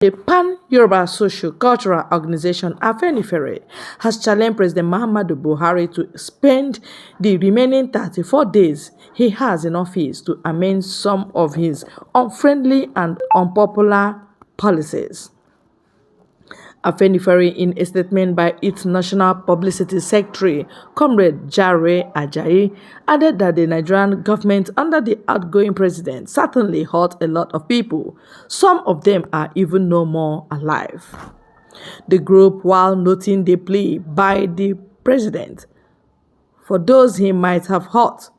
The pan-Yoruba social-cultural organization Afenifere has challenged President Muhammadu Buhari to spend the remaining 34 days he has in office to amend some of his unfriendly and unpopular policies. Afenifere, in a statement by its National Publicity Secretary, Comrade Jare Ajayi, added that the Nigerian government under the outgoing president certainly hurt a lot of people. Some of them are even no more alive. The group, while noting the plea by the president for those he might have hurt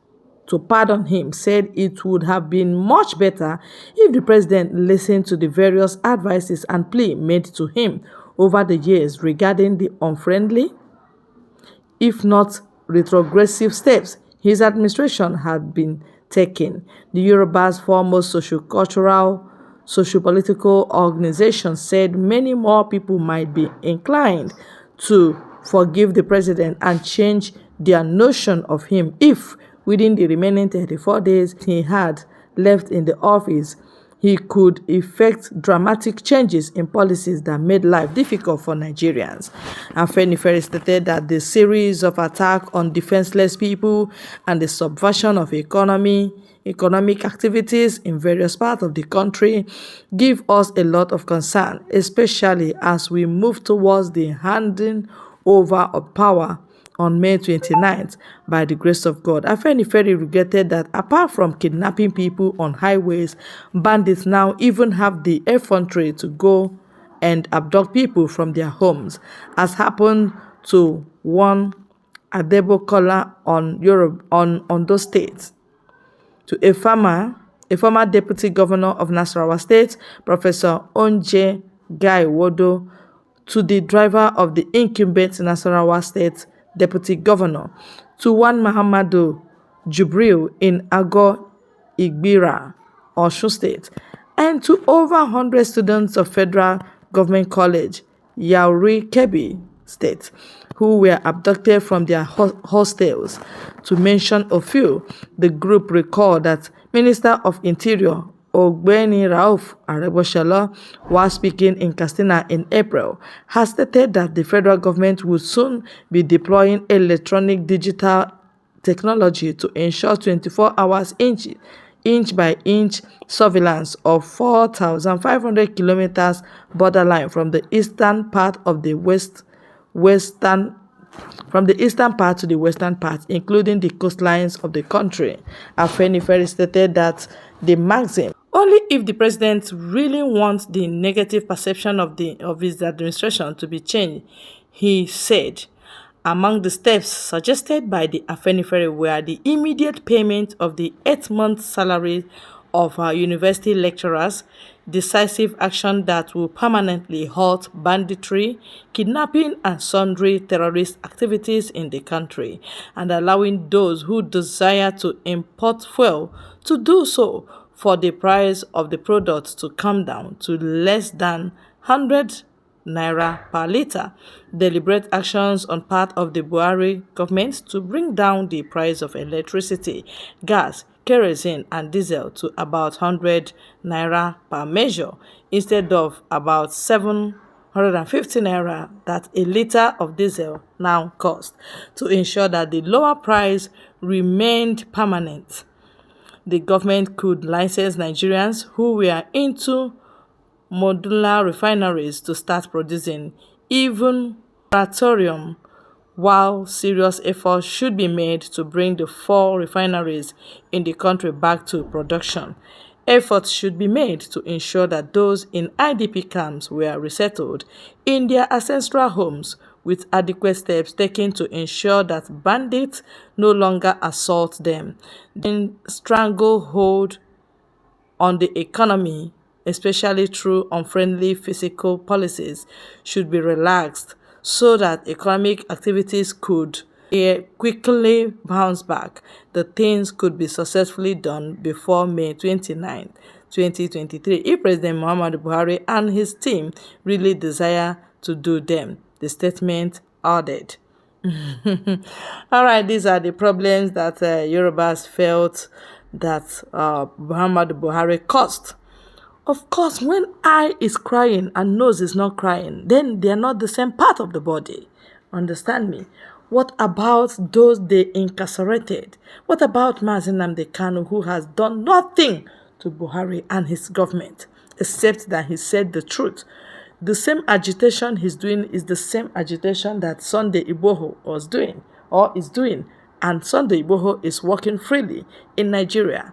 to pardon him, said it would have been much better if the president listened to the various advices and plea made to him over the years regarding the unfriendly, if not retrogressive steps his administration had been taking. The Yoruba's foremost socio-cultural, socio-political organization said many more people might be inclined to forgive the president and change their notion of him if, within the remaining 34 days he had left in the office, he could effect dramatic changes in policies that made life difficult for Nigerians. Afenifere stated that the series of attacks on defenseless people and the subversion of economic activities in various parts of the country give us a lot of concern, especially as we move towards the handing over of power on May 29th, by the grace of God. Afenifere regretted that apart from kidnapping people on highways, bandits now even have the effrontery to go and abduct people from their homes, as happened to one Adebokola on Ondo State, to a former deputy governor of Nasarawa State, Professor Onje Guy Wodo, to the driver of the incumbent Nasarawa State deputy governor, to one Muhammadu Jubril in Ago Igbira, Osun State, and to over 100 students of Federal Government College, Yauri Kebbi State, who were abducted from their hostels. To mention a few, the group recalled that Minister of Interior Ogbeni Rauf Aregbesola, while speaking in Katsina in April, has stated that the federal government will soon be deploying electronic digital technology to ensure 24 hours inch-by-inch surveillance of 4,500 kilometers borderline from the eastern part to the western part, including the coastlines of the country. Afenifere stated that the maxim, only if the president really wants the negative perception of his administration to be changed, he said. Among the steps suggested by the Afenifere were the immediate payment of the 8-month salary of university lecturers, decisive action that will permanently halt banditry, kidnapping, and sundry terrorist activities in the country, and allowing those who desire to import fuel to do so for the price of the product to come down to less than 100 naira per litre. Deliberate actions on part of the Buhari government to bring down the price of electricity, gas, kerosene and diesel to about 100 naira per measure instead of about 750 naira that a litre of diesel now costs, to ensure that the lower price remained permanent. The government could license Nigerians who were into modular refineries to start producing, even moratorium, while serious efforts should be made to bring the 4 refineries in the country back to production. Efforts should be made to ensure that those in IDP camps were resettled in their ancestral homes, with adequate steps taken to ensure that bandits no longer assault them. The stranglehold on the economy, especially through unfriendly fiscal policies, should be relaxed so that economic activities could quickly bounce back. The things could be successfully done before May 29, 2023, if President Muhammadu Buhari and his team really desire to do them, the statement added. All right, these are the problems that Yorubas felt that Muhammadu Buhari caused Of course, when eye is crying and nose is not crying, then they are not the same part of the body. Understand me? What about those they incarcerated? What about Mazi Nnamdi Kanu, who has done nothing to Buhari and his government, except that he said the truth? The same agitation he's doing is the same agitation that Sunday Igboho was doing or is doing. And Sunday Igboho is working freely in Nigeria.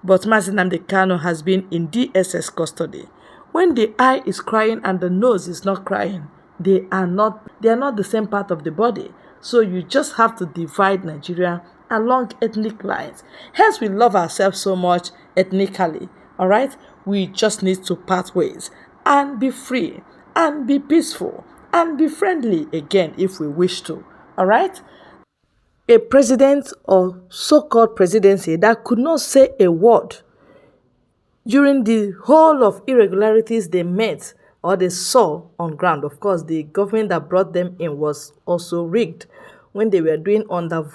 But Mazi Nnamdi Kanu has been in DSS custody. When the eye is crying and the nose is not crying, they are not the same part of the body. So you just have to divide Nigeria along ethnic lines. Hence, we love ourselves so much ethnically. All right? We just need to part ways and be free and be peaceful and be friendly again if we wish to. All right? A president or so-called presidency that could not say a word during the whole of irregularities they met or they saw on ground. Of course, the government that brought them in was also rigged. When they were doing underage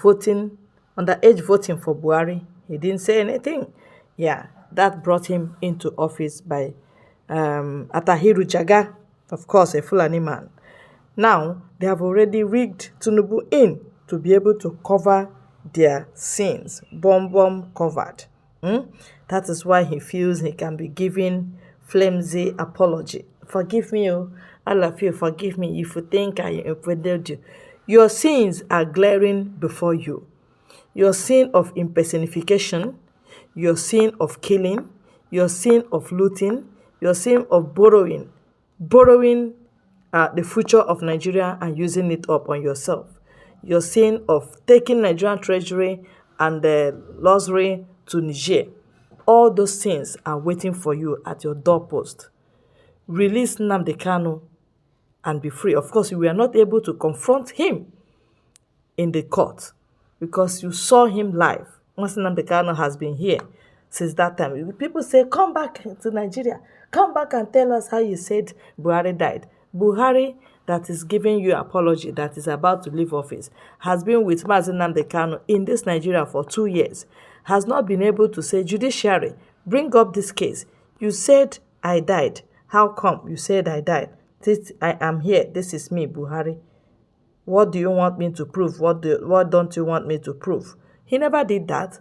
voting for Buhari, he didn't say anything. Yeah, that brought him into office by Atahiru Jaga, of course, a Fulani man. Now, they have already rigged Tinubu in to be able to cover their sins, bomb covered. That is why he feels he can be giving flimsy apology. Forgive me, oh, all of you, forgive me if you think I offended you. Your sins are glaring before you. Your sin of impersonification, your sin of killing, your sin of looting, your sin of borrowing the future of Nigeria and using it up on yourself. Your sin of taking Nigerian treasury and the luxury to Niger. All those things are waiting for you at your doorpost. Release Nnamdi Kanu and be free. Of course, you were not able to confront him in the court because you saw him live. Once Nnamdi Kanu has been here since that time. People say, come back to Nigeria. Come back and tell us how you said Buhari died. Buhari, that is giving you apology, that is about to leave office, has been with Mazi Nnamdi Kanu in this Nigeria for 2 years, has not been able to say, judiciary, bring up this case. You said I died. How come you said I died? I am here. This is me, Buhari. What do you want me to prove? What don't you want me to prove? He never did that.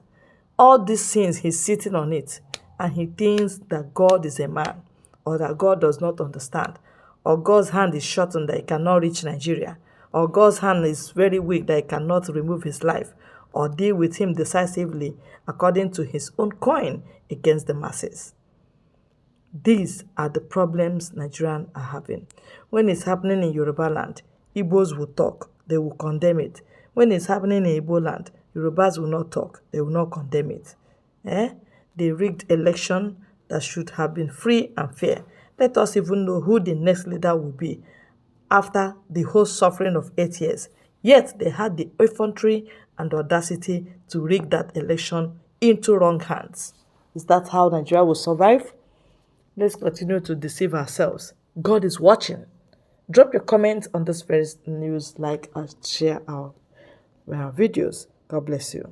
All these things, he's sitting on it. And he thinks that God is a man, or that God does not understand, or God's hand is shortened that he cannot reach Nigeria, or God's hand is very weak that he cannot remove his life, or deal with him decisively according to his own coin against the masses. These are the problems Nigerians are having. When it's happening in Yoruba land, Igbos will talk, they will condemn it. When it's happening in Igbo land, Yorubas will not talk, they will not condemn it. The rigged election that should have been free and fair. Let us even know who the next leader will be after the whole suffering of 8 years. Yet they had the effrontery and audacity to rig that election into wrong hands. Is that how Nigeria will survive? Let's continue to deceive ourselves. God is watching. Drop your comments on this very news, like and share our videos. God bless you.